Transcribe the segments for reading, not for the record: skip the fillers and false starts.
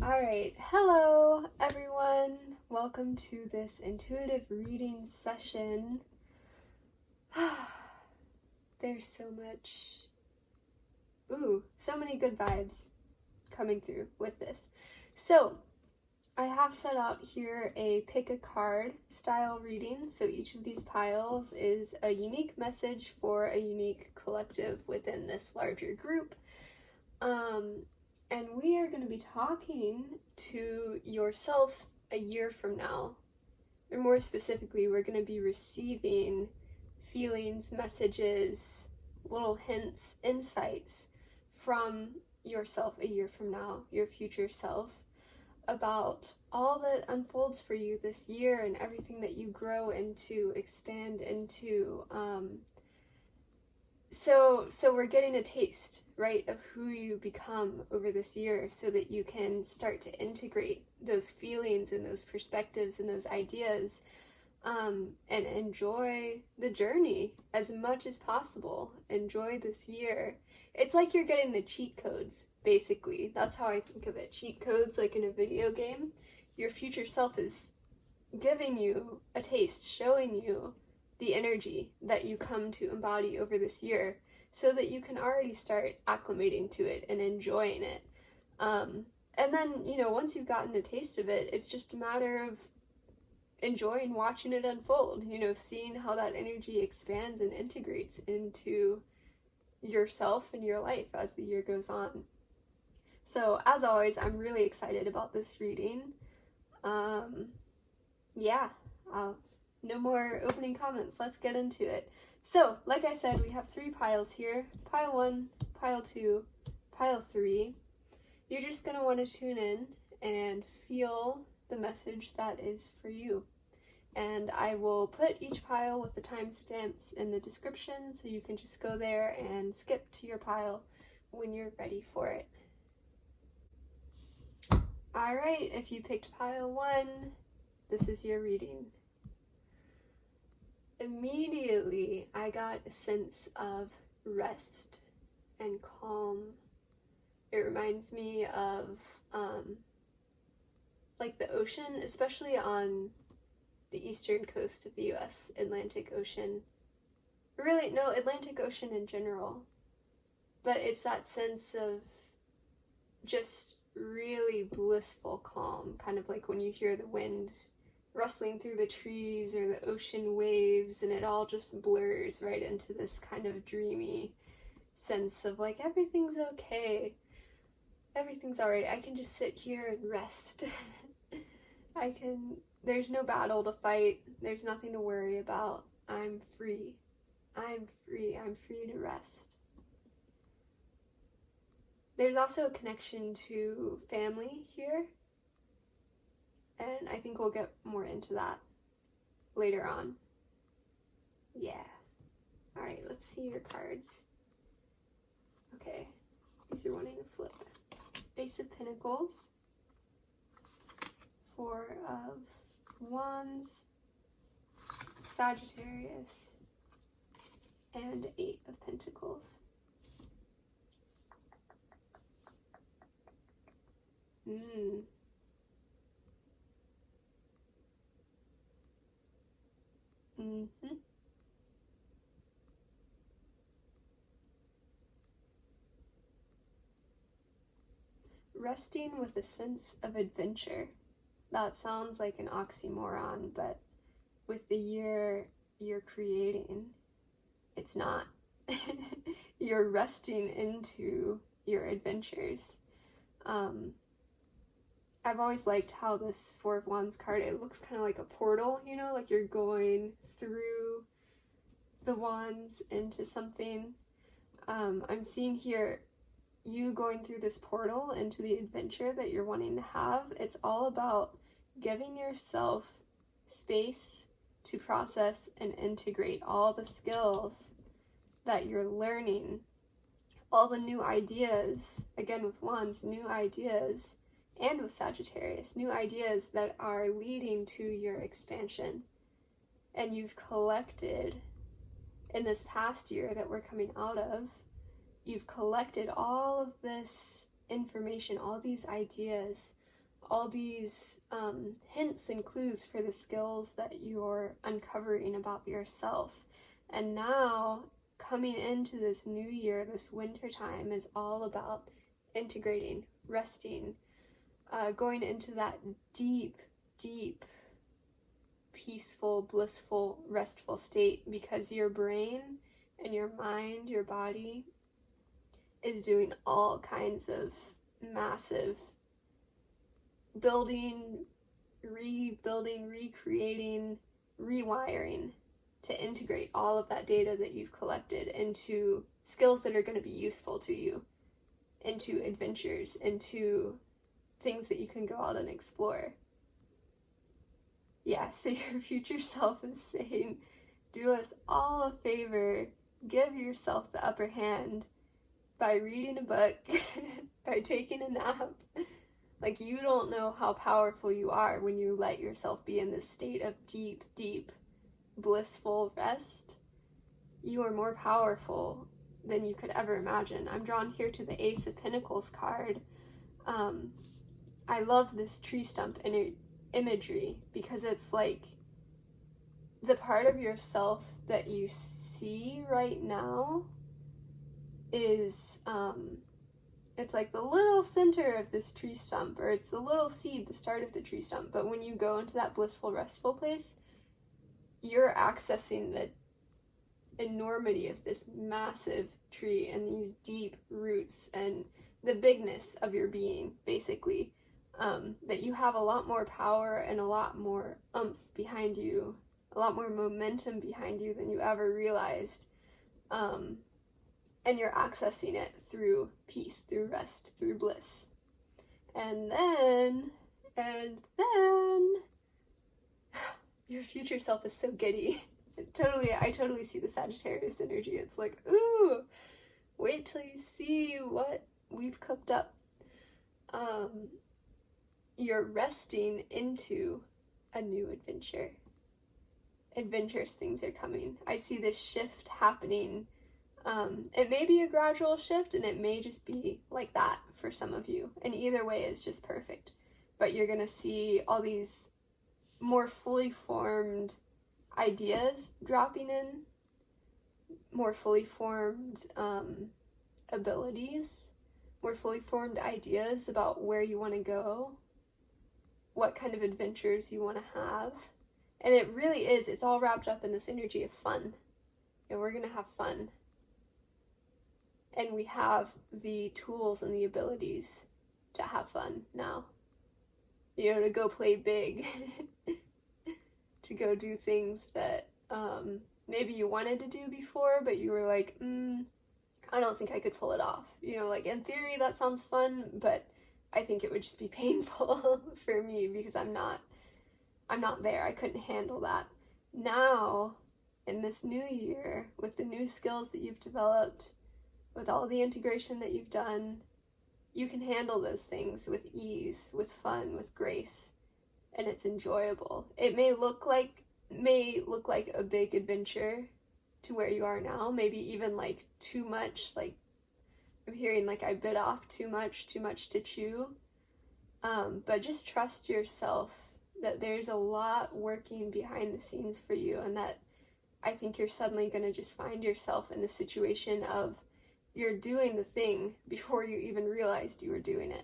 Alright, hello everyone! Welcome to this intuitive reading session. There's so many good vibes coming through with this. So, I have set out here a pick a card style reading. So each of these piles is a unique message for a unique collective within this larger group. And we are going to be talking to yourself a year from now. Or more specifically, we're going to be receiving feelings, messages, little hints, insights from yourself a year from now, your future self, about all that unfolds for you this year and everything that you grow into, expand into. So we're getting a taste, right, of who you become over this year so that you can start to integrate those feelings and those perspectives and those ideas and enjoy the journey as much as possible. Enjoy this year. It's like you're getting the cheat codes, basically. That's how I think of it. Cheat codes, like in a video game. Your future self is giving you a taste, showing you the energy that you come to embody over this year so that you can already start acclimating to it and enjoying it. And then, once you've gotten a taste of it, it's just a matter of enjoying watching it unfold, seeing how that energy expands and integrates into yourself and your life as the year goes on. So, as always, I'm really excited about this reading. No more opening comments. Let's get into it. So, like I said, we have 3 piles here. Pile 1, pile 2, pile 3. You're just going to want to tune in and feel the message that is for you. And I will put each pile with the timestamps in the description so you can just go there and skip to your pile when you're ready for it. Alright, if you picked pile 1, this is your reading. Immediately, I got a sense of rest and calm. It reminds me of like the ocean, especially on the eastern coast of the US, Atlantic Ocean. Really, no, Atlantic Ocean in general. But it's that sense of just really blissful calm, kind of like when you hear the wind rustling through the trees or the ocean waves, and it all just blurs right into this kind of dreamy sense of like everything's okay, everything's alright, I can just sit here and rest. There's no battle to fight, there's nothing to worry about, I'm free to rest. There's also a connection to family here, and I think we'll get more into that later on. Yeah. Alright, let's see your cards. Okay, these are wanting to flip. Ace of Pentacles, 4 of Wands, Sagittarius, and 8 of Pentacles. Resting with a sense of adventure. That sounds like an oxymoron, but with the year you're creating, it's not. You're resting into your adventures. I've always liked how this 4 of Wands card, it looks kind of like a portal, like you're going through the wands into something. I'm seeing here you going through this portal into the adventure that you're wanting to have. It's all about giving yourself space to process and integrate all the skills that you're learning, all the new ideas, again with Wands, new ideas, and with Sagittarius, new ideas that are leading to your expansion. And you've collected, in this past year that we're coming out of, you've collected all of this information, all these ideas, all these hints and clues for the skills that you're uncovering about yourself. And now, coming into this new year, this winter time, is all about integrating, resting, going into that deep, deep, peaceful, blissful, restful state, because your brain and your mind, your body, is doing all kinds of massive building, rebuilding, recreating, rewiring to integrate all of that data that you've collected into skills that are going to be useful to you, into adventures, into things that you can go out and explore. Yeah, so your future self is saying, do us all a favor, give yourself the upper hand by reading a book, by taking a nap. Like, you don't know how powerful you are when you let yourself be in this state of deep, deep, blissful rest. You are more powerful than you could ever imagine. I'm drawn here to the Ace of Pentacles card. I love this tree stump imagery because it's like the part of yourself that you see right now is it's like the little center of this tree stump, or it's the little seed, the start of the tree stump. But when you go into that blissful, restful place, you're accessing the enormity of this massive tree and these deep roots and the bigness of your being, basically. That you have a lot more power and a lot more oomph behind you, a lot more momentum behind you than you ever realized. And you're accessing it through peace, through rest, through bliss. And then, your future self is so giddy. I totally see the Sagittarius energy. It's like, ooh, wait till you see what we've cooked up. You're resting into a new adventure. Adventurous things are coming. I see this shift happening. It may be a gradual shift, and it may just be like that for some of you. And either way is just perfect. But you're going to see all these more fully formed ideas dropping in, more fully formed abilities, more fully formed ideas about where you want to go, what kind of adventures you want to have. And it really is, it's all wrapped up in this energy of fun. And we're going to have fun. And we have the tools and the abilities to have fun now. You know, to go play big. To go do things that maybe you wanted to do before, but you were like, I don't think I could pull it off. You know, like, in theory that sounds fun, but I think it would just be painful for me because I'm not there. I couldn't handle that. Now, in this new year, with the new skills that you've developed, with all the integration that you've done, you can handle those things with ease, with fun, with grace, and it's enjoyable. It may look like a big adventure to where you are now, maybe even like too much, like I'm hearing like I bit off too much to chew, but just trust yourself that there's a lot working behind the scenes for you, and that I think you're suddenly going to just find yourself in the situation of you're doing the thing before you even realized you were doing it,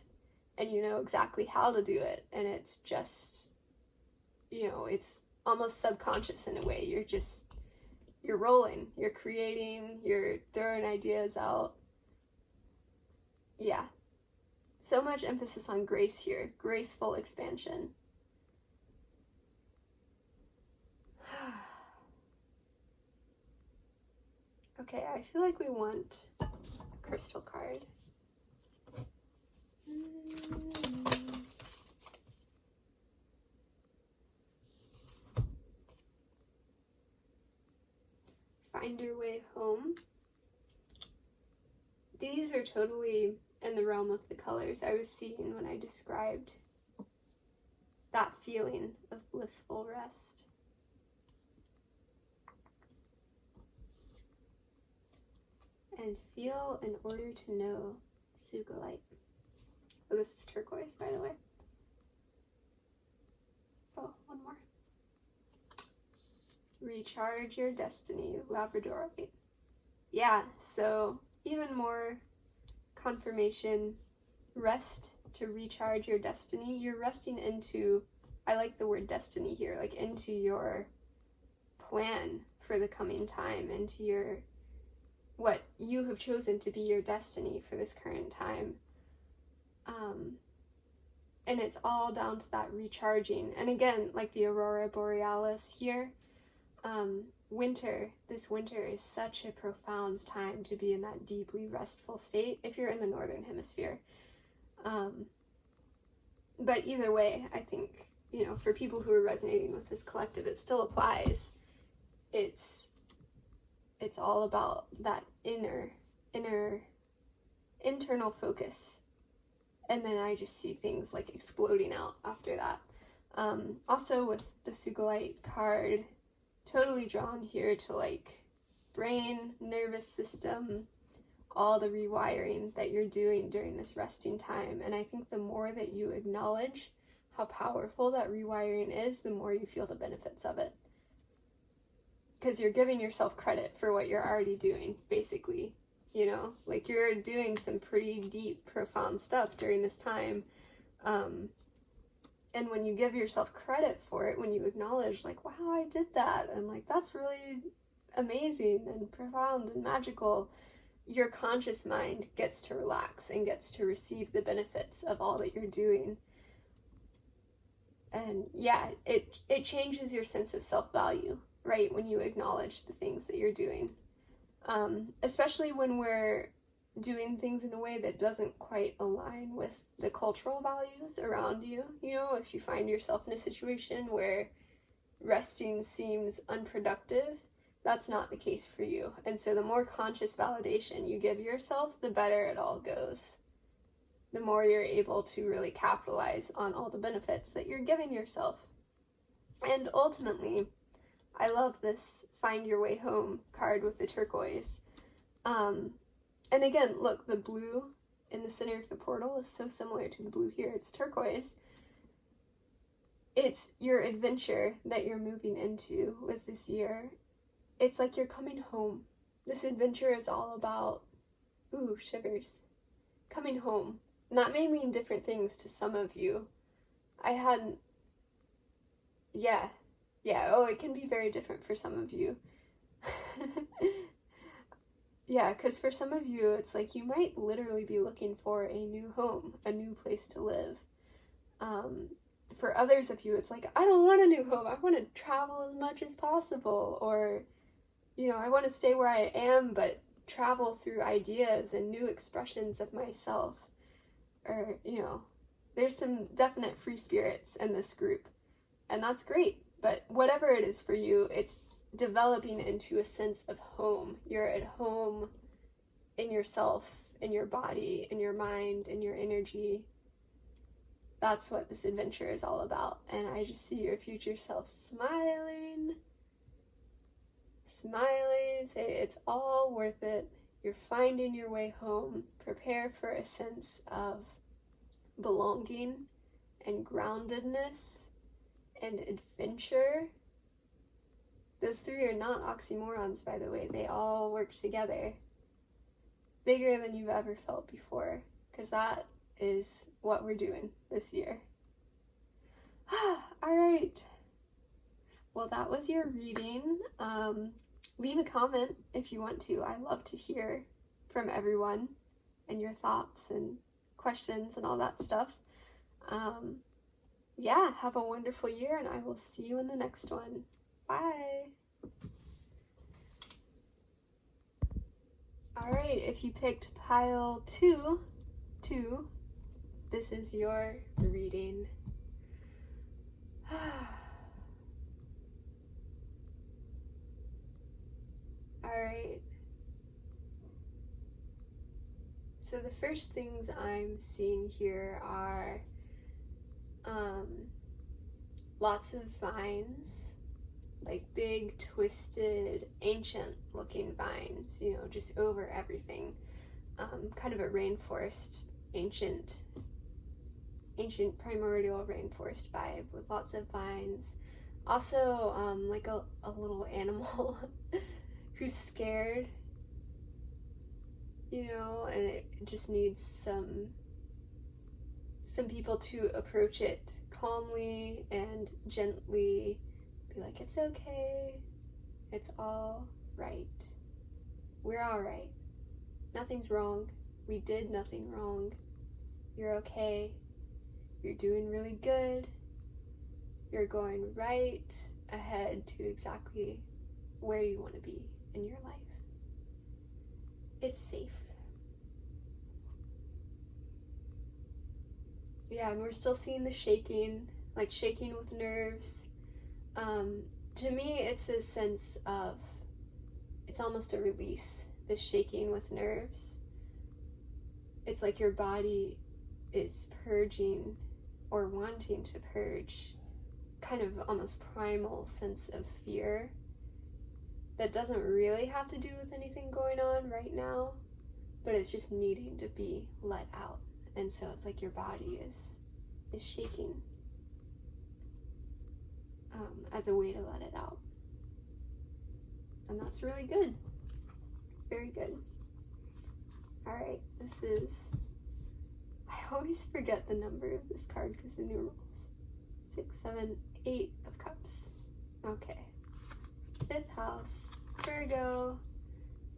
and you know exactly how to do it, and it's just, you know, it's almost subconscious in a way. You're rolling, you're creating, you're throwing ideas out. Yeah, so much emphasis on grace here, graceful expansion. Okay, I feel like we want a crystal card. Find your way home. These are totally in the realm of the colors I was seeing when I described that feeling of blissful rest. And feel in order to know, Sugilite. Oh, this is turquoise, by the way. recharge your destiny, Labradorite. Yeah, so even more confirmation, rest to recharge your destiny. You're resting into, I like the word destiny here, like into your plan for the coming time, into your, what you have chosen to be your destiny for this current time. And it's all down to that recharging. And again, like the Aurora Borealis here, this winter is such a profound time to be in that deeply restful state if you're in the northern hemisphere. But either way, I think, you know, for people who are resonating with this collective, it still applies. It's all about that internal focus. And then I just see things like exploding out after that. Also with the Sugilite card, totally drawn here to like brain, nervous system, all the rewiring that you're doing during this resting time. And I think the more that you acknowledge how powerful that rewiring is, the more you feel the benefits of it. Because you're giving yourself credit for what you're already doing, basically. You know, like you're doing some pretty deep, profound stuff during this time. And when you give yourself credit for it, when you acknowledge like, wow, I did that, and like, that's really amazing and profound and magical, your conscious mind gets to relax and gets to receive the benefits of all that you're doing. And yeah, it changes your sense of self-value, right? When you acknowledge the things that you're doing. Especially when we're doing things in a way that doesn't quite align with the cultural values around you. You know, if you find yourself in a situation where resting seems unproductive, that's not the case for you. And so the more conscious validation you give yourself, the better it all goes. The more you're able to really capitalize on all the benefits that you're giving yourself. And ultimately, I love this Find Your Way Home card with the turquoise. And again, look, the blue in the center of the portal is so similar to the blue here. It's turquoise. It's your adventure that you're moving into with this year. It's like you're coming home. This adventure is all about, ooh, shivers, coming home. And that may mean different things to some of you. It can be very different for some of you. Yeah, because for some of you, it's like you might literally be looking for a new home, a new place to live. For others of you, it's like, I don't want a new home. I want to travel as much as possible. Or, you know, I want to stay where I am, but travel through ideas and new expressions of myself. Or, you know, there's some definite free spirits in this group. And that's great. But whatever it is for you, it's developing into a sense of home. You're at home in yourself, in your body, in your mind, in your energy. That's what this adventure is all about. And I just see your future self smiling, say it's all worth it. You're finding your way home. Prepare for a sense of belonging and groundedness and adventure. Those three are not oxymorons, by the way. They all work together. Bigger than you've ever felt before, because that is what we're doing this year. All right. Well, that was your reading. Leave a comment if you want to. I love to hear from everyone and your thoughts and questions and all that stuff. Yeah, have a wonderful year, and I will see you in the next one. Bye. All right, if you picked pile 2, this is your reading. All right. So the first things I'm seeing here are lots of vines, like big, twisted, ancient looking vines, you know, just over everything. Kind of a rainforest, ancient primordial rainforest vibe with lots of vines. Also, like a little animal who's scared, you know, and it just needs some people to approach it calmly and gently, be like, it's okay, it's all right, we're all right, nothing's wrong, we did nothing wrong, you're okay, you're doing really good, you're going right ahead to exactly where you want to be in your life. It's safe. Yeah, and we're still seeing the shaking, like shaking with nerves. To me, it's a sense of, it's almost a release, the shaking with nerves. It's like your body is purging or wanting to purge, kind of almost primal sense of fear that doesn't really have to do with anything going on right now, but it's just needing to be let out. And so it's like your body is shaking as a way to let it out. And that's really good. Very good. All right, this is, I always forget the number of this card because the numerals. 6, 7, 8 of Cups. Okay. 5th house, Virgo,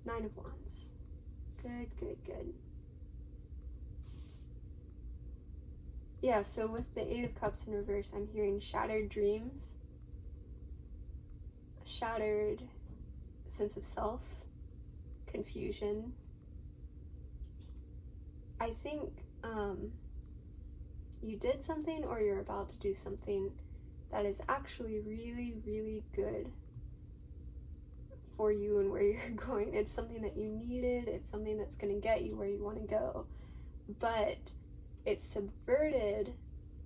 9 of Wands. Good, good, good. Yeah, so with the 8 of Cups in reverse, I'm hearing shattered dreams, a shattered sense of self, confusion. I think you did something or you're about to do something that is actually really, really good for you and where you're going. It's something that you needed, it's something that's going to get you where you want to go, but it's subverted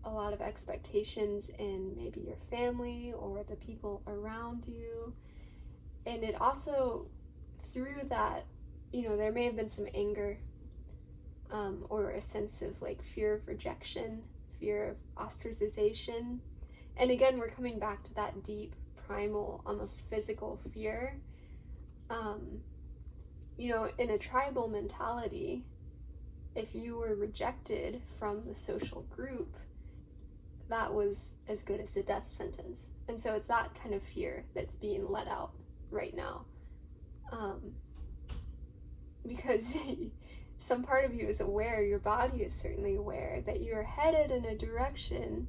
a lot of expectations in maybe your family or the people around you. And it also, through that, you know, there may have been some anger or a sense of like fear of rejection, fear of ostracization. And again, we're coming back to that deep, primal, almost physical fear. You know, in a tribal mentality, if you were rejected from the social group, that was as good as a death sentence. And so it's that kind of fear that's being let out right now. Because some part of you is aware, your body is certainly aware, that you're headed in a direction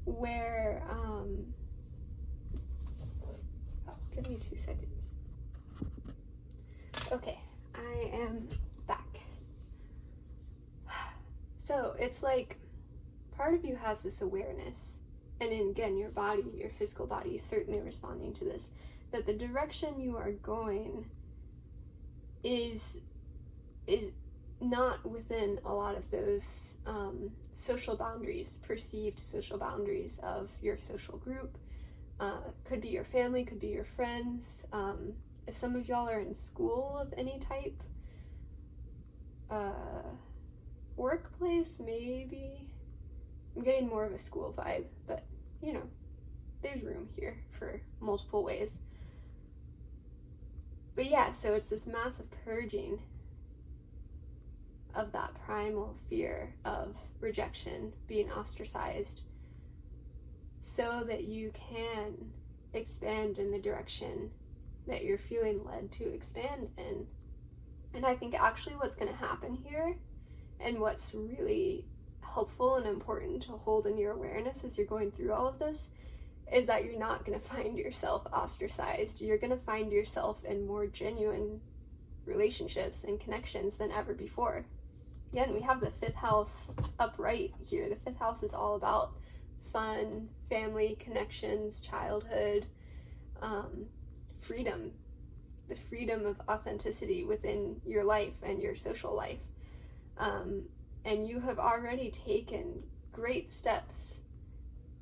where, oh, give me 2 seconds. Okay, I am back. So it's like part of you has this awareness, and again, your body, your physical body is certainly responding to this, that the direction you are going is not within a lot of those social boundaries, perceived social boundaries of your social group. Could be your family, could be your friends. If some of y'all are in school of any type, workplace maybe. I'm getting more of a school vibe, but you know, there's room here for multiple ways. But yeah, so it's this massive purging of that primal fear of rejection, being ostracized, so that you can expand in the direction that you're feeling led to expand in. And I think actually what's going to happen here, and what's really helpful and important to hold in your awareness as you're going through all of this, is that you're not going to find yourself ostracized. You're going to find yourself in more genuine relationships and connections than ever before. Again, we have the 5th house upright here. The 5th house is all about fun, family, connections, childhood, freedom, the freedom of authenticity within your life and your social life. And you have already taken great steps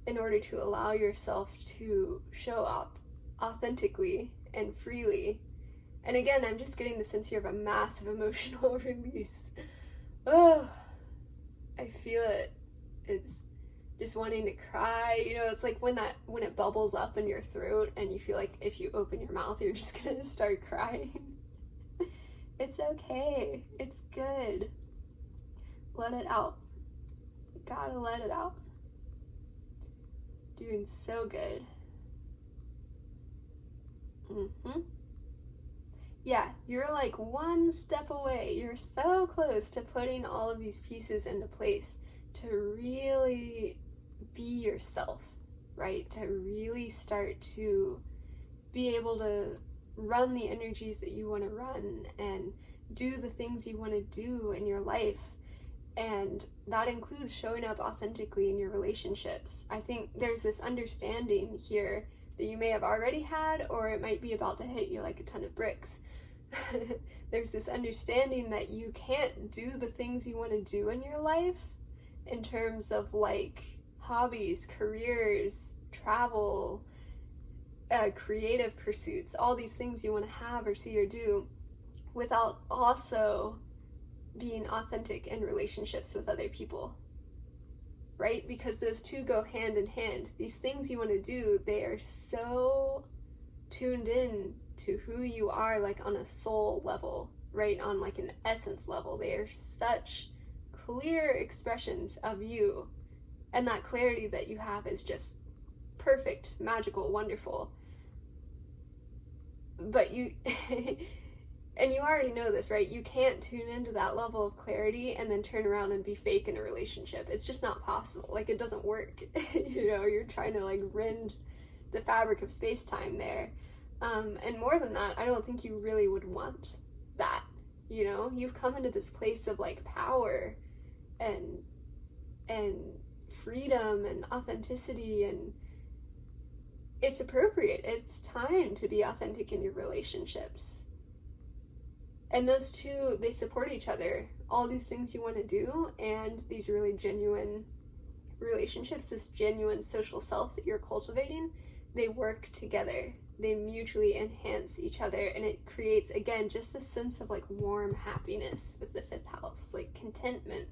in order to allow yourself to show up authentically and freely. And again, I'm just getting the sense here of a massive emotional release. Oh, I feel it. It's just wanting to cry. You know, it's like when it bubbles up in your throat and you feel like if you open your mouth, you're just gonna start crying. It's okay. It's good. Let it out. Gotta let it out. Doing so good. Yeah, you're like one step away. You're so close to putting all of these pieces into place to really be yourself, right? To really start to be able to run the energies that you want to run and do the things you want to do in your life. And that includes showing up authentically in your relationships. I think there's this understanding here that you may have already had, or it might be about to hit you like a ton of bricks. There's this understanding that you can't do the things you want to do in your life in terms of like hobbies, careers, travel, creative pursuits, all these things you want to have or see or do, without also being authentic in relationships with other people, right? Because those two go hand in hand. These things you want to do, they are so tuned in to who you are, like on a soul level, right? On like an essence level. They are such clear expressions of you, and that clarity that you have is just perfect, magical, wonderful. But you and you already know this, right? You can't tune into that level of clarity and then turn around and be fake in a relationship. It's just not possible. Like, it doesn't work. You know, you're trying to like rend the fabric of space-time there. And more than that, I don't think you really would want that. You know, you've come into this place of like power and freedom and authenticity, and it's appropriate. It's time to be authentic in your relationships. And those two, they support each other. All these things you want to do and these really genuine relationships, this genuine social self that you're cultivating, they work together. They mutually enhance each other, and it creates, again, just this sense of like warm happiness with the fifth house, like contentment,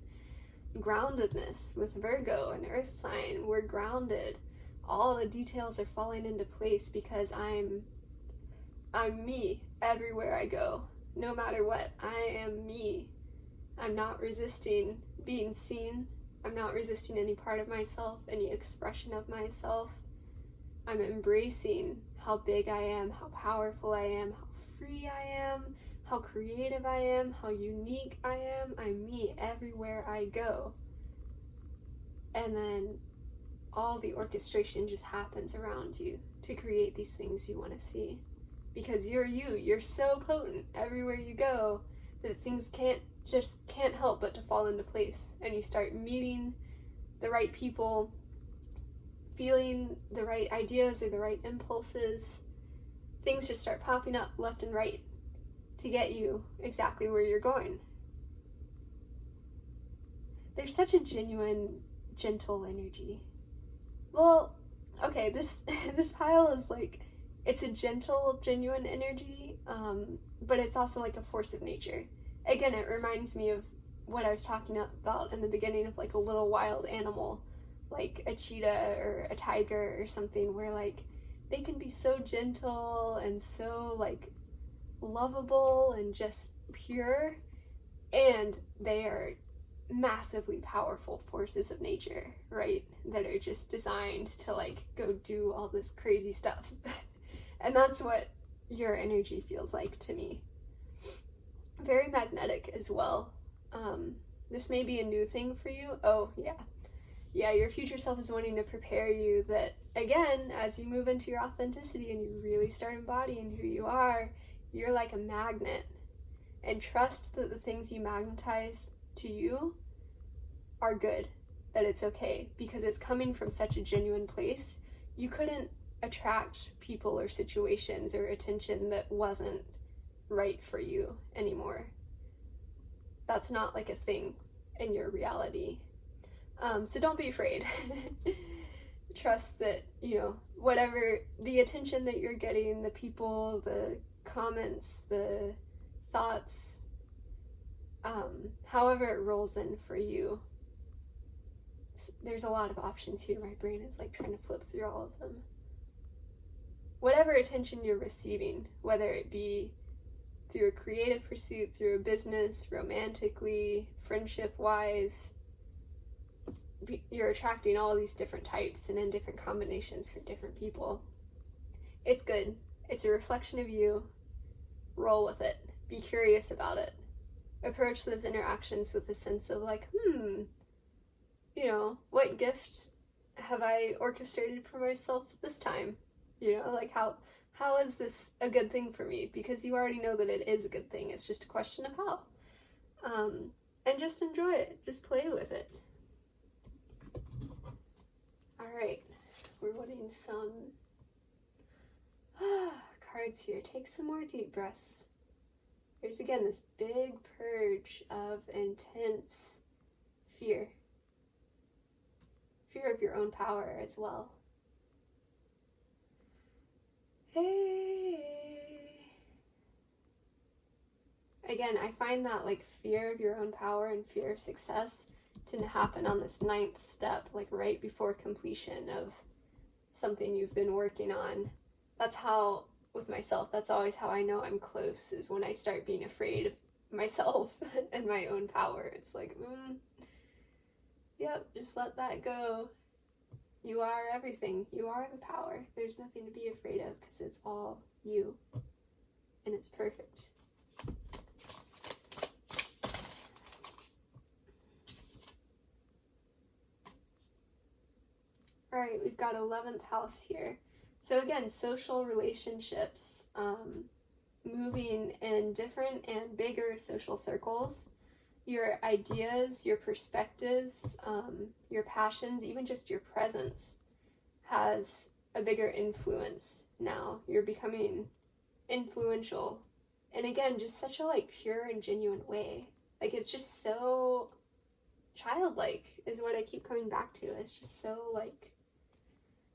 groundedness with Virgo, an earth sign. We're grounded. All the details are falling into place because I'm me everywhere I go. No matter what, I am me. I'm not resisting being seen. I'm not resisting any part of myself, any expression of myself. I'm embracing how big I am, how powerful I am, how free I am, how creative I am, how unique I am. I'm me everywhere I go. And then all the orchestration just happens around you to create these things you want to see. Because you're you. You're so potent everywhere you go that things can't help but to fall into place. And you start meeting the right people, feeling the right ideas or the right impulses. Things just start popping up left and right to get you exactly where you're going. There's such a genuine, gentle energy. Well, okay, this pile is like, it's a gentle, genuine energy, but it's also like a force of nature. Again, it reminds me of what I was talking about in the beginning of like a little wild animal, like a cheetah or a tiger or something, where like they can be so gentle and so like lovable and just pure, and they are massively powerful forces of nature, right? That are just designed to like go do all this crazy stuff. And that's what your energy feels like to me. Very magnetic as well. This may be a new thing for you. Oh, yeah. Yeah, your future self is wanting to prepare you that, again, as you move into your authenticity and you really start embodying who you are, you're like a magnet. And trust that the things you magnetize to you are good, that it's okay, because it's coming from such a genuine place. You couldn't attract people or situations or attention that wasn't right for you anymore. That's not like a thing in your reality. So don't be afraid. Trust that, you know, whatever the attention that you're getting, the people, the comments, the thoughts, however it rolls in for you, there's a lot of options here. My brain is like trying to flip through all of them. Whatever attention you're receiving, whether it be through a creative pursuit, through a business, romantically, friendship-wise, you're attracting all these different types and in different combinations for different people. It's good. It's a reflection of you. Roll with it. Be curious about it. Approach those interactions with a sense of like, what gift have I orchestrated for myself this time? Like how is this a good thing for me? Because you already know that it is a good thing. It's just a question of how. And just enjoy it. Just play with it. All right, we're wanting some cards here. Take some more deep breaths. There's again this big purge of intense fear. Fear of your own power as well. Hey. Again, I find that like fear of your own power and fear of success tend to happen on this 9th step, like right before completion of something you've been working on. That's how, with myself, that's always how I know I'm close, is when I start being afraid of myself and my own power. It's like, yep, just let that go. You are everything. You are the power. There's nothing to be afraid of because it's all you. And it's perfect. All right, we've got 11th house here. So again, social relationships, moving in different and bigger social circles. Your ideas, your perspectives, your passions, even just your presence has a bigger influence now. You're becoming influential. And again, just such a like pure and genuine way. Like it's just so childlike is what I keep coming back to. It's just so like,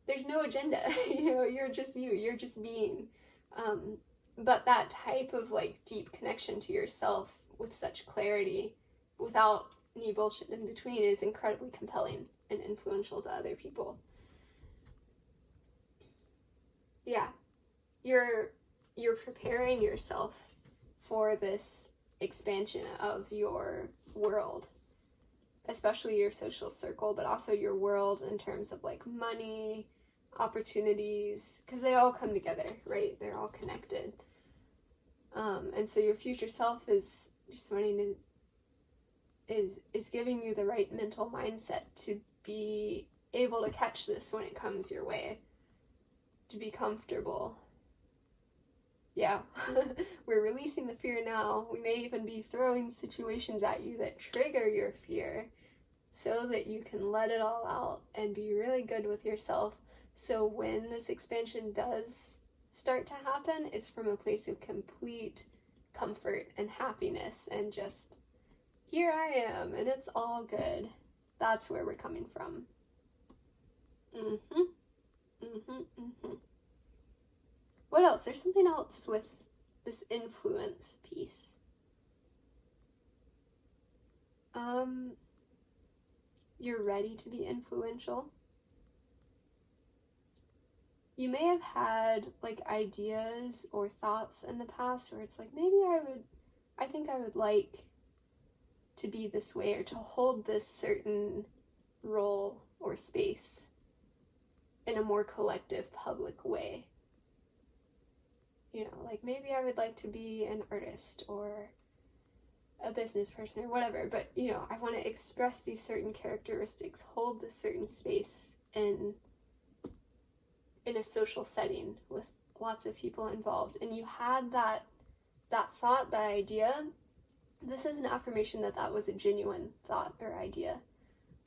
there's no agenda, you're just you're just being. But that type of like deep connection to yourself with such clarity, without any bullshit in between, is incredibly compelling and influential to other people. Yeah, you're preparing yourself for this expansion of your world, especially your social circle, but also your world in terms of like money, opportunities, because they all come together, right? They're all connected. And so your future self is just wanting to, is giving you the right mental mindset to be able to catch this when it comes your way, to be comfortable. Yeah, we're releasing the fear now. We may even be throwing situations at you that trigger your fear so that you can let it all out and be really good with yourself. So when this expansion does start to happen, it's from a place of complete comfort and happiness and just, here I am and it's all good. That's where we're coming from. What else? There's something else with this influence piece. You're ready to be influential. You may have had like ideas or thoughts in the past where it's like, maybe I think I would like to be this way or to hold this certain role or space in a more collective public way. Like maybe I would like to be an artist or a business person or whatever, but I want to express these certain characteristics, hold this certain space in a social setting with lots of people involved. And you had that thought, that idea. This is an affirmation that was a genuine thought or idea,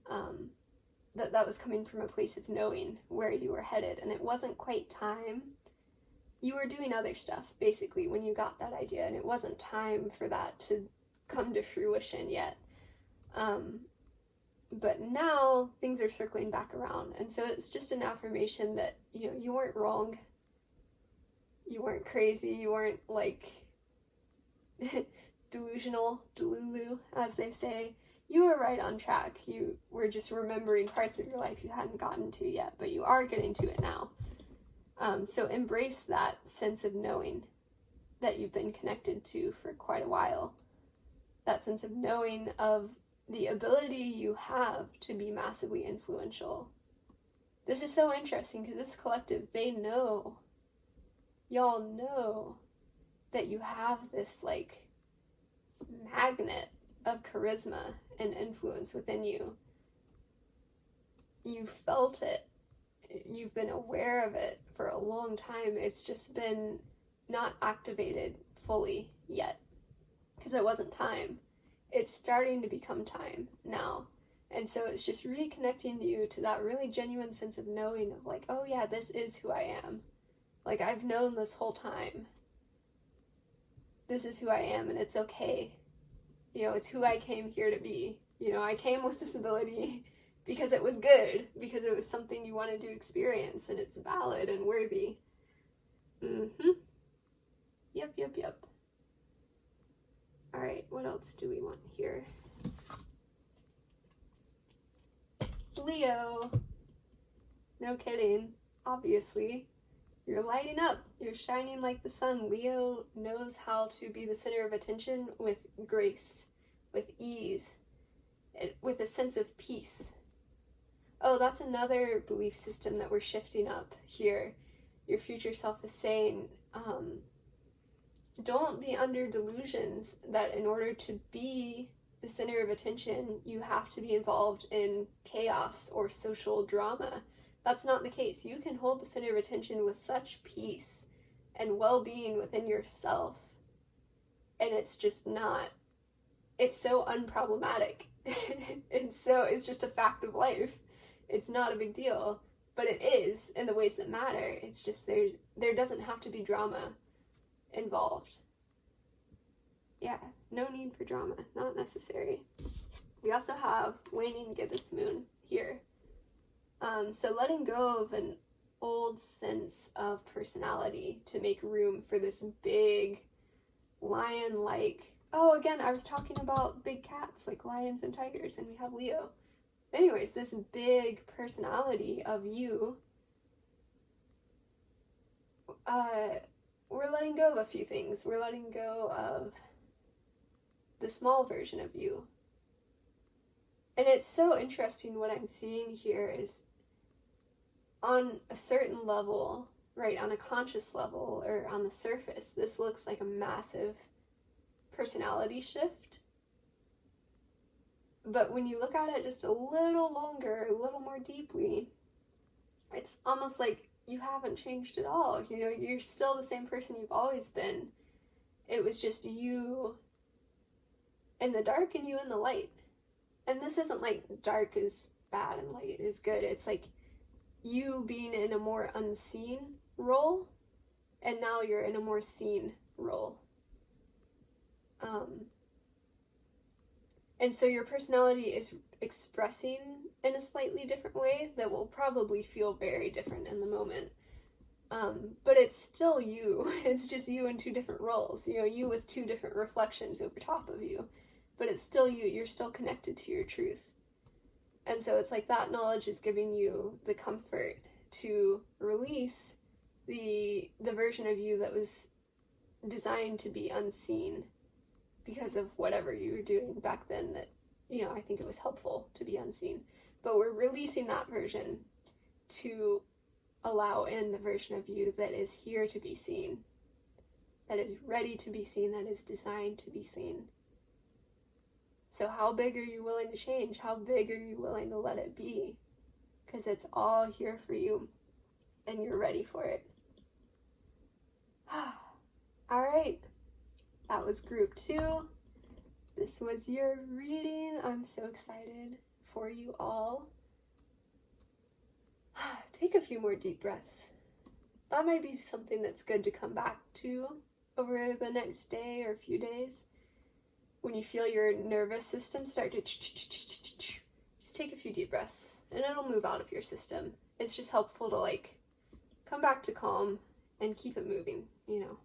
that was coming from a place of knowing where you were headed, and it wasn't quite time. You were doing other stuff basically when you got that idea, and it wasn't time for that to come to fruition yet. But now things are circling back around, and so it's just an affirmation that you weren't wrong, you weren't crazy, you weren't like delusional, delulu, as they say. you were right on track. You were just remembering parts of your life you hadn't gotten to yet, but you are getting to it now. So embrace that sense of knowing that you've been connected to for quite a while. That sense of knowing of the ability you have to be massively influential. This is so interesting because this collective, they know, y'all know that you have this like magnet of charisma and influence within you. You felt it. You've been aware of it for a long time. It's just been not activated fully yet because it wasn't time. It's starting to become time now. And so it's just reconnecting you to that really genuine sense of knowing of like, oh yeah, this is who I am. Like, I've known this whole time. This is who I am, and it's okay. You know, it's who I came here to be. You know, I came with this ability because it was good, because it was something you wanted to experience, and it's valid and worthy. Yep. Alright, what else do we want here? Leo. No kidding. Obviously. You're lighting up. You're shining like the sun. Leo knows how to be the center of attention with grace, with ease, with a sense of peace. Oh, that's another belief system that we're shifting up here. Your future self is saying, don't be under delusions that in order to be the center of attention, you have to be involved in chaos or social drama. That's not the case. You can hold the center of attention with such peace and well-being within yourself. And it's just not, it's so unproblematic. It's just a fact of life. It's not a big deal, but it is in the ways that matter. It's just there doesn't have to be drama involved. Yeah, no need for drama, not necessary. We also have waning gibbous moon here. So letting go of an old sense of personality to make room for this big lion-like, oh, again, I was talking about big cats like lions and tigers, and we have Leo. Anyways, this big personality of you, we're letting go of a few things. We're letting go of the small version of you. And it's so interesting what I'm seeing here is on a certain level, right, on a conscious level or on the surface, this looks like a massive personality shift. But when you look at it just a little longer, a little more deeply, it's almost like you haven't changed at all. You know, you're still the same person you've always been. It was just you in the dark and you in the light. And this isn't like dark is bad and light is good. It's like you being in a more unseen role, and now you're in a more seen role. And so your personality is expressing in a slightly different way that will probably feel very different in the moment. But it's still you. It's just you in two different roles. You know, you with two different reflections over top of you. But it's still you. You're still connected to your truth. And so it's like that knowledge is giving you the comfort to release the version of you that was designed to be unseen because of whatever you were doing back then that, you know, I think it was helpful to be unseen. But we're releasing that version to allow in the version of you that is here to be seen, that is ready to be seen, that is designed to be seen. So how big are you willing to change? How big are you willing to let it be? Because it's all here for you, and you're ready for it. All right, that was group 2. This was your reading. I'm so excited for you all. Take a few more deep breaths. That might be something that's good to come back to over the next day or a few days. When you feel your nervous system start to just take a few deep breaths and it'll move out of your system. It's just helpful to like come back to calm and keep it moving, you know.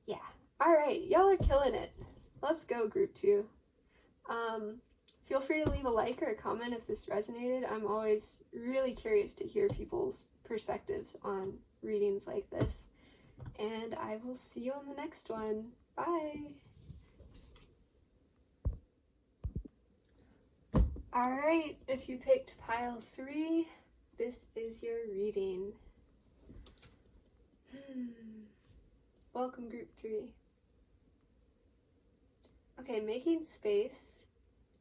Yeah. All right, y'all are killing it. Let's go, group 2. feel free to leave a like or a comment if this resonated. I'm always really curious to hear people's perspectives on readings like this. And I will see you on the next one. Bye! Alright, if you picked pile 3, this is your reading. Welcome, group 3. Okay, making space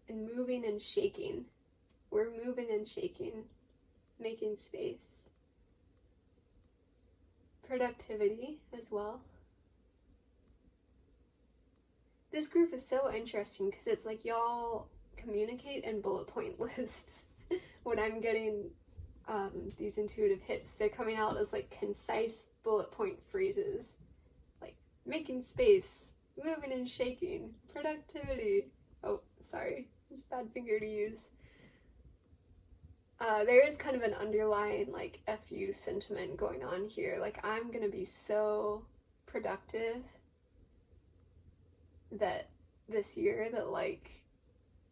and moving and shaking. We're moving and shaking, making space. Productivity as well. This group is so interesting because it's like y'all communicate in bullet point lists. When I'm getting these intuitive hits, they're coming out as like concise bullet point phrases. Like making space, moving and shaking, productivity. Oh, sorry, it's a bad finger to use. There is kind of an underlying like FU sentiment going on here. Like I'm gonna be so productive that this year that like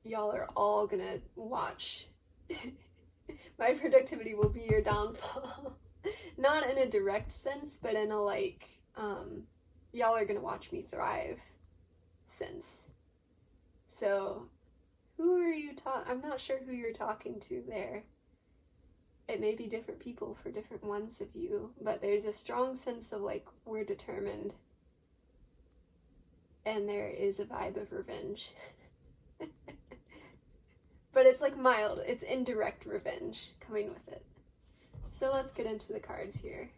y'all are all gonna watch. My productivity will be your downfall. Not in a direct sense, but in a like, y'all are gonna watch me thrive sense. So, who are you I'm not sure who you're talking to there. It may be different people for different ones of you, but there's a strong sense of like, we're determined. And there is a vibe of revenge. But it's like mild, it's indirect revenge coming with it. So let's get into the cards here.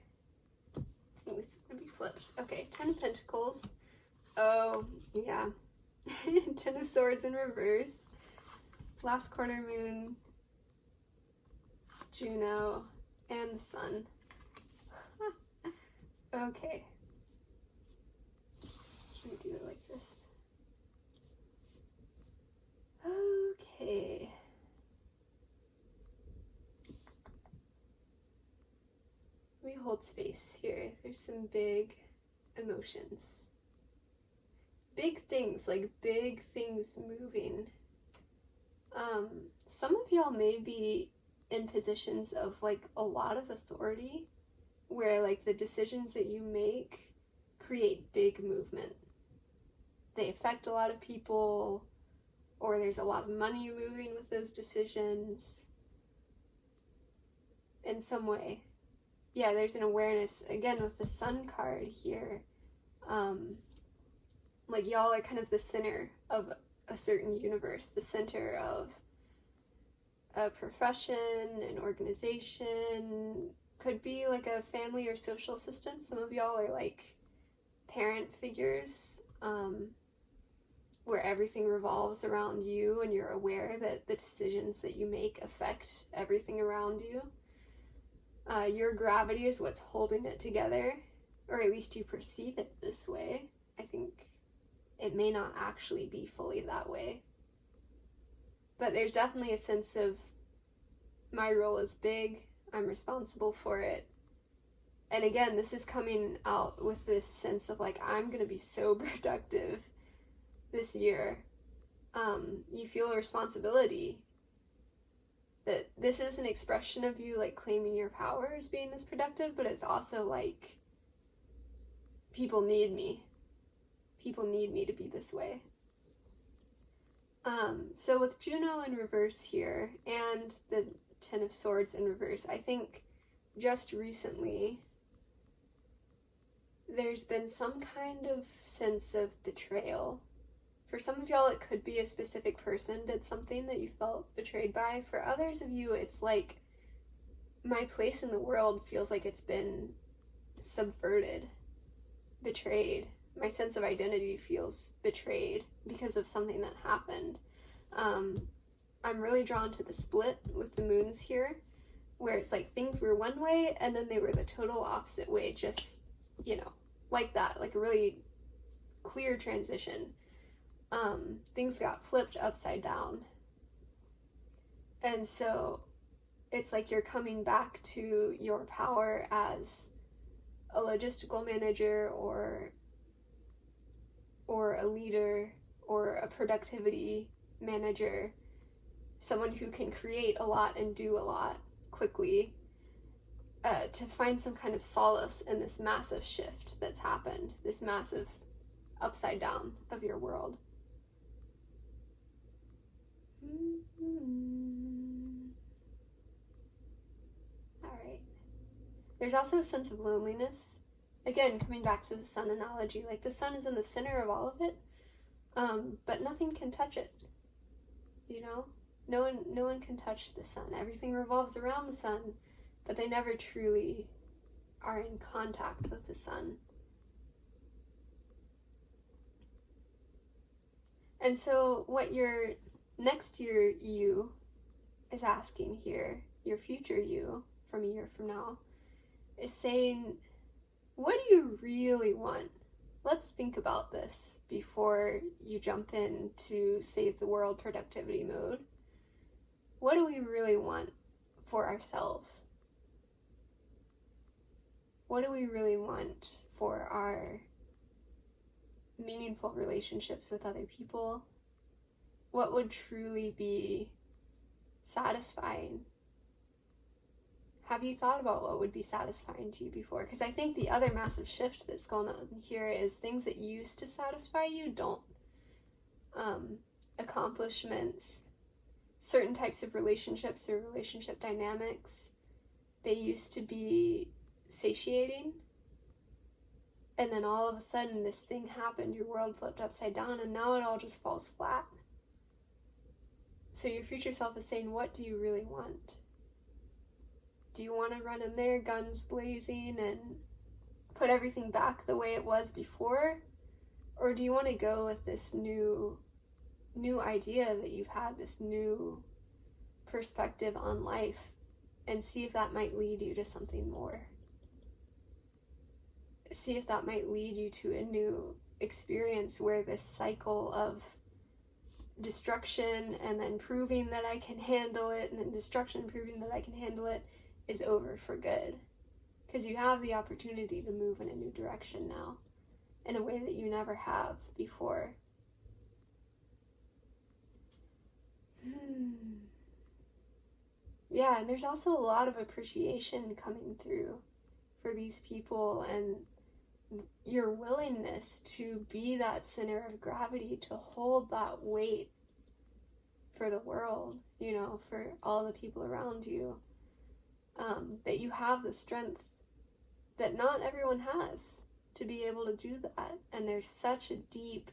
This is going to be flipped. Okay, 10 of Pentacles. Oh, yeah. 10 of Swords in reverse. Last quarter moon. Juno. And the sun. Okay. Let me do it like this. Okay. Let me hold space here. There's some big emotions. Big things, like big things moving. Some of y'all may be in positions of like a lot of authority where like the decisions that you make create big movement. They affect a lot of people, or there's a lot of money moving with those decisions in some way. Yeah, there's an awareness, again, with the Sun card here. Like, y'all are kind of the center of a certain universe, the center of a profession, an organization, could be like a family or social system. Some of y'all are like parent figures, where everything revolves around you and you're aware that the decisions that you make affect everything around you. Your gravity is what's holding it together, or at least you perceive it this way. I think it may not actually be fully that way. But there's definitely a sense of my role is big, I'm responsible for it. And again, this is coming out with this sense of like, I'm gonna be so productive this year. You feel a responsibility that this is an expression of you like claiming your power as being this productive, but it's also like people need me. People need me to be this way. So with Juno in reverse here and the 10 of Swords in reverse, I think just recently there's been some kind of sense of betrayal. For some of y'all, it could be a specific person did something that you felt betrayed by. For others of you, it's like my place in the world feels like it's been subverted, betrayed. My sense of identity feels betrayed because of something that happened. I'm really drawn to the split with the moons here, where it's like things were one way and then they were the total opposite way, just, you know, like that, like a really clear transition. Things got flipped upside down. And so it's like you're coming back to your power as a logistical manager or a leader or a productivity manager, someone who can create a lot and do a lot quickly, to find some kind of solace in this massive shift that's happened, this massive upside down of your world. All right. There's also a sense of loneliness. Again, coming back to the sun analogy, like the sun is in the center of all of it, but nothing can touch it. You know, no one can touch the sun. Everything revolves around the sun, but they never truly are in contact with the sun. And so what your next year you is asking here, your future you from a year from now, is saying, what do you really want? Let's think about this before you jump into save the world productivity mode. What do we really want for ourselves? What do we really want for our meaningful relationships with other people? What would truly be satisfying? Have you thought about what would be satisfying to you before? Because I think the other massive shift that's going on here is things that used to satisfy you don't. Accomplishments, certain types of relationships or relationship dynamics, they used to be satiating. And then all of a sudden this thing happened, your world flipped upside down, and now it all just falls flat. So your future self is saying, what do you really want? Do you want to run in there, guns blazing, and put everything back the way it was before? Or do you want to go with this new idea that you've had, this new perspective on life, and see if that might lead you to something more? See if that might lead you to a new experience where this cycle of destruction and then proving that I can handle it, and then destruction proving that I can handle it, is over for good. Because you have the opportunity to move in a new direction now, in a way that you never have before. Yeah, and there's also a lot of appreciation coming through for these people, and your willingness to be that center of gravity, to hold that weight for the world, you know, for all the people around you. That you have the strength that not everyone has to be able to do that. And there's such a deep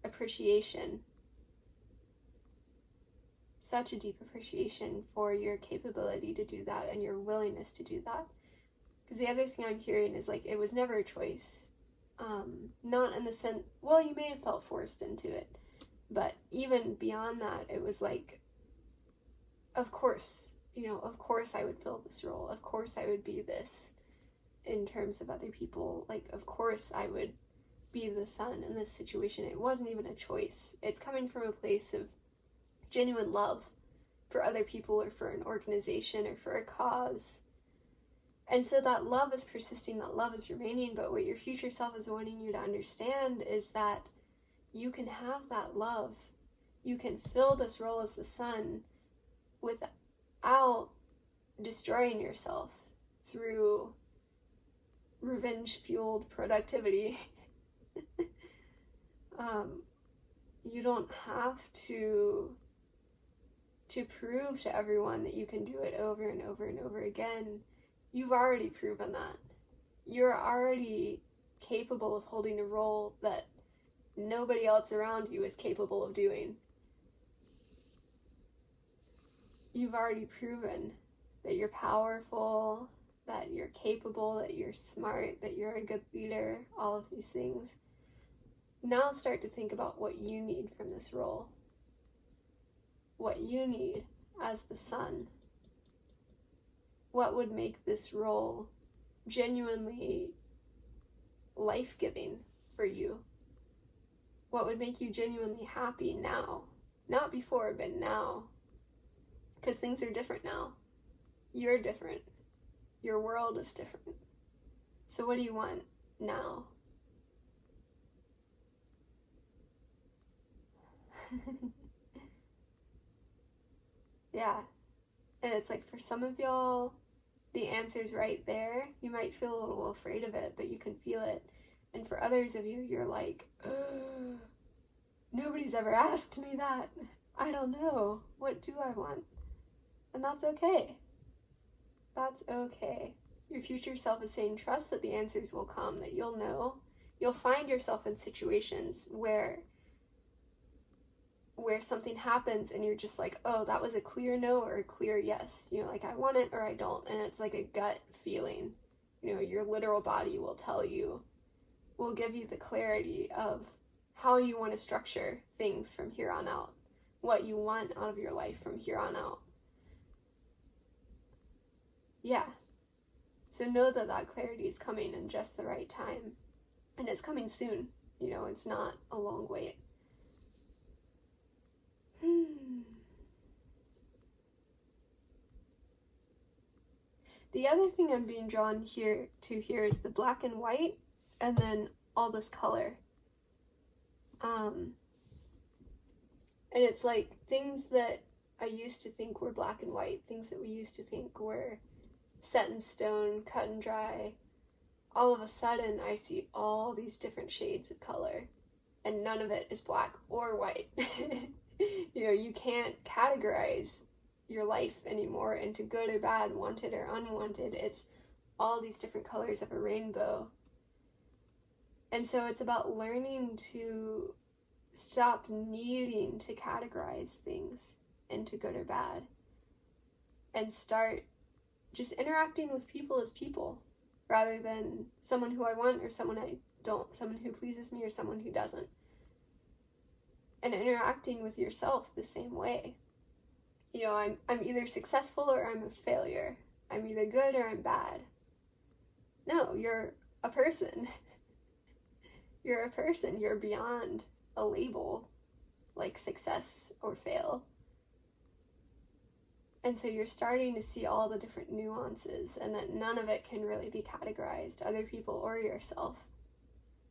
appreciation for your capability to do that and your willingness to do that. Because the other thing I'm hearing is like, it was never a choice. Not in the sense, well, you may have felt forced into it, but even beyond that, it was like, of course, you know, of course I would fill this role. Of course I would be this in terms of other people. Like, of course I would be the sun in this situation. It wasn't even a choice. It's coming from a place of genuine love for other people or for an organization or for a cause. And so that love is persisting, that love is remaining, but what your future self is wanting you to understand is that you can have that love. You can fill this role as the sun without destroying yourself through revenge-fueled productivity. You don't have to prove to everyone that you can do it over and over and over again. You've already proven that. You're already capable of holding a role that nobody else around you is capable of doing. You've already proven that you're powerful, that you're capable, that you're smart, that you're a good leader, all of these things. Now start to think about what you need from this role. What you need as the sun. What would make this role genuinely life-giving for you? What would make you genuinely happy now? Not before, but now. Because things are different now. You're different. Your world is different. So what do you want now? Yeah. And it's like, for some of y'all, the answer's right there. You might feel a little afraid of it, but you can feel it. And for others of you, you're like, nobody's ever asked me that. I don't know. What do I want? And that's okay. That's okay. Your future self is saying, trust that the answers will come, that you'll know. You'll find yourself in situations where something happens and you're just like, oh, that was a clear no or a clear yes. You know, like, I want it or I don't. And it's like a gut feeling. You know, your literal body will tell you, will give you the clarity of how you want to structure things from here on out, what you want out of your life from here on out. Yeah. So know that that clarity is coming in just the right time. And it's coming soon. You know, it's not a long wait. The other thing I'm being drawn here is the black and white, and then all this color. And it's like things that I used to think were black and white, things that we used to think were set in stone, cut and dry. All of a sudden, I see all these different shades of color, and none of it is black or white. You know, you can't categorize your life anymore into good or bad, wanted or unwanted. It's all these different colors of a rainbow. And so it's about learning to stop needing to categorize things into good or bad, and start just interacting with people as people, rather than someone who I want or someone I don't, someone who pleases me or someone who doesn't. And interacting with yourself the same way. You know, I'm either successful or I'm a failure. I'm either good or I'm bad. No, you're a person. You're a person. You're beyond a label like success or fail. And so you're starting to see all the different nuances, and that none of it can really be categorized, other people or yourself.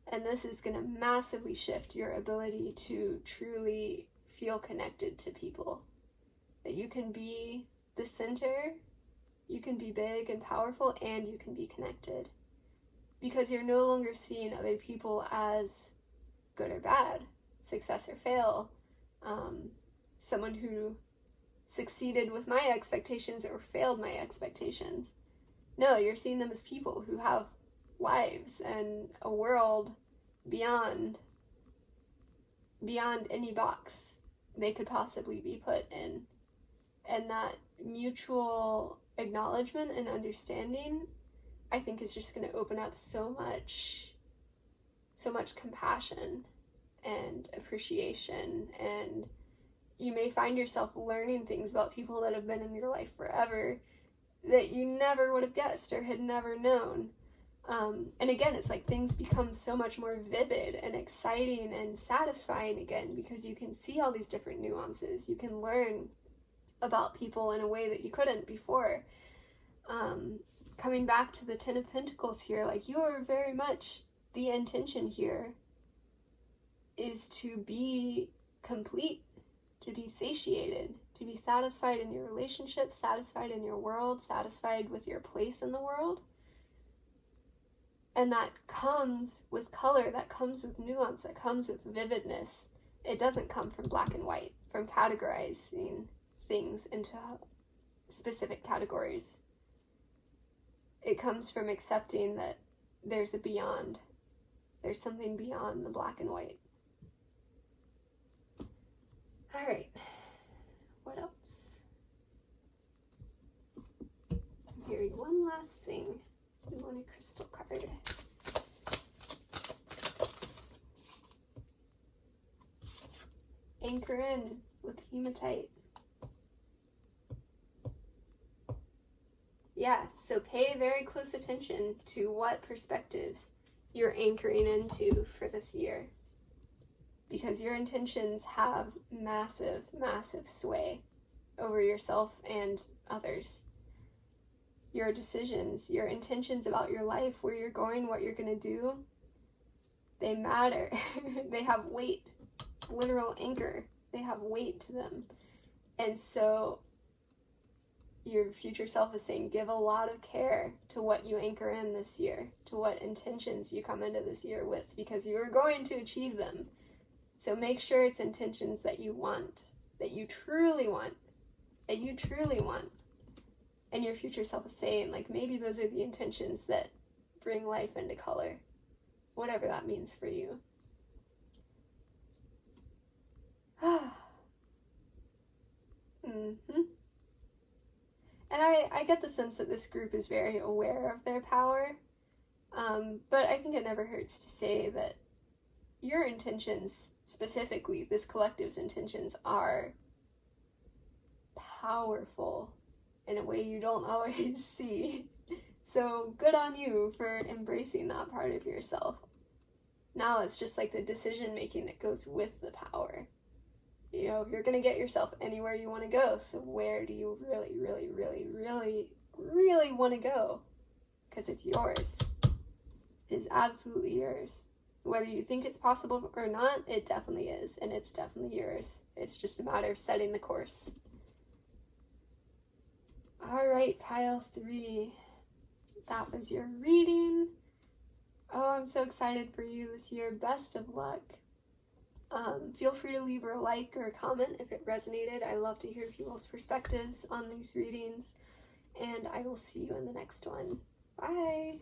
And this is going to massively shift your ability to truly feel connected to people. That you can be the center, you can be big and powerful, and you can be connected. Because you're no longer seeing other people as good or bad, success or fail, someone who succeeded with my expectations or failed my expectations. No, you're seeing them as people who have lives and a world beyond any box they could possibly be put in. And that mutual acknowledgement and understanding, I think, is just going to open up so much compassion and appreciation. And you may find yourself learning things about people that have been in your life forever that you never would have guessed or had never known. And again, it's like things become so much more vivid and exciting and satisfying again, because you can see all these different nuances. You can learn about people in a way that you couldn't before. Coming back to the Ten of Pentacles here, like, you are very much, the intention here is to be complete, to be satiated, to be satisfied in your relationship, satisfied in your world, satisfied with your place in the world. And that comes with color, that comes with nuance, that comes with vividness. It doesn't come from black and white, from categorizing things into specific categories. It comes from accepting that there's a beyond. There's something beyond the black and white. All right. What else? I'm hearing one last thing. We want a crystal card. Anchor in with hematite. Yeah, so pay very close attention to what perspectives you're anchoring into for this year. Because your intentions have massive, massive sway over yourself and others. Your decisions, your intentions about your life, where you're going, what you're going to do, they matter. They have weight, literal anchor. They have weight to them. And so your future self is saying, give a lot of care to what you anchor in this year, to what intentions you come into this year with, because you are going to achieve them. So make sure it's intentions that you want, that you truly want, that you truly want. And your future self is saying, like, maybe those are the intentions that bring life into color, whatever that means for you. And I get the sense that this group is very aware of their power, but I think it never hurts to say that your intentions, specifically this collective's intentions, are powerful in a way you don't always see. So good on you for embracing that part of yourself. Now it's just like the decision making that goes with the power. You know, you're going to get yourself anywhere you want to go. So where do you really, really, really, really, really want to go? Because it's yours. It is absolutely yours. Whether you think it's possible or not, it definitely is. And it's definitely yours. It's just a matter of setting the course. All right, pile 3. That was your reading. Oh, I'm so excited for you this year. Best of luck. Feel free to leave a like or a comment if it resonated. I love to hear people's perspectives on these readings. And I will see you in the next one. Bye!